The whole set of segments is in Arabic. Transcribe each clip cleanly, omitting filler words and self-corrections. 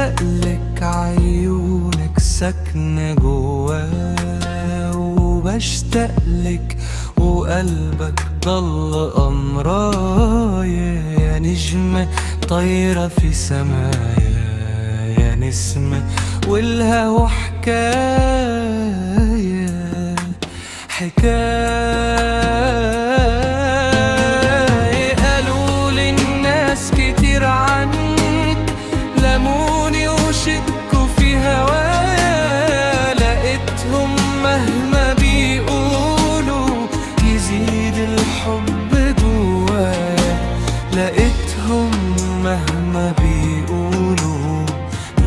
بشتاقلك، عيونك ساكنة جوايا، وبشتاقلك وقلبك ضل أمرايا. يا نجمة طايرة في سمايا، يا نسمة والهوا حكاية حكاية. قالوا لي الناس كتير عنك، لموني وشكوا في هوايا، لقيتهم مهما بيقولوا يزيد الحب جوايا. لقيتهم مهما بيقولوا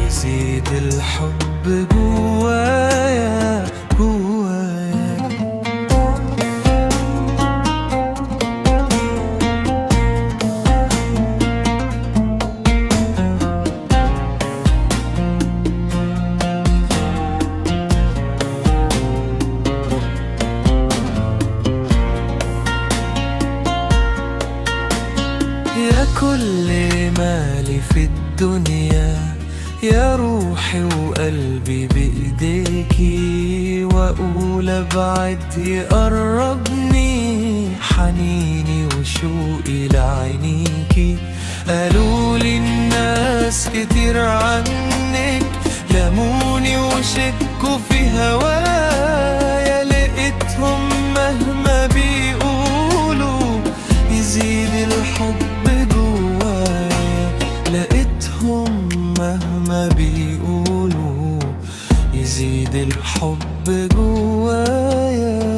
يزيد الحب جوايا جوايا. يا كل مالي في الدنيا، يا روحي وقلبي بإيديكي، وأقول أبعد يقربني حنيني وشوقي لعينيكي. قالوا لي الناس كتير عنك، لموني وشكوا في هوايا، لقيتهم مهما بيقولوا يزيد الحب جوايا. لقيتهم مهما بيقولوا يزيد الحب جوايا.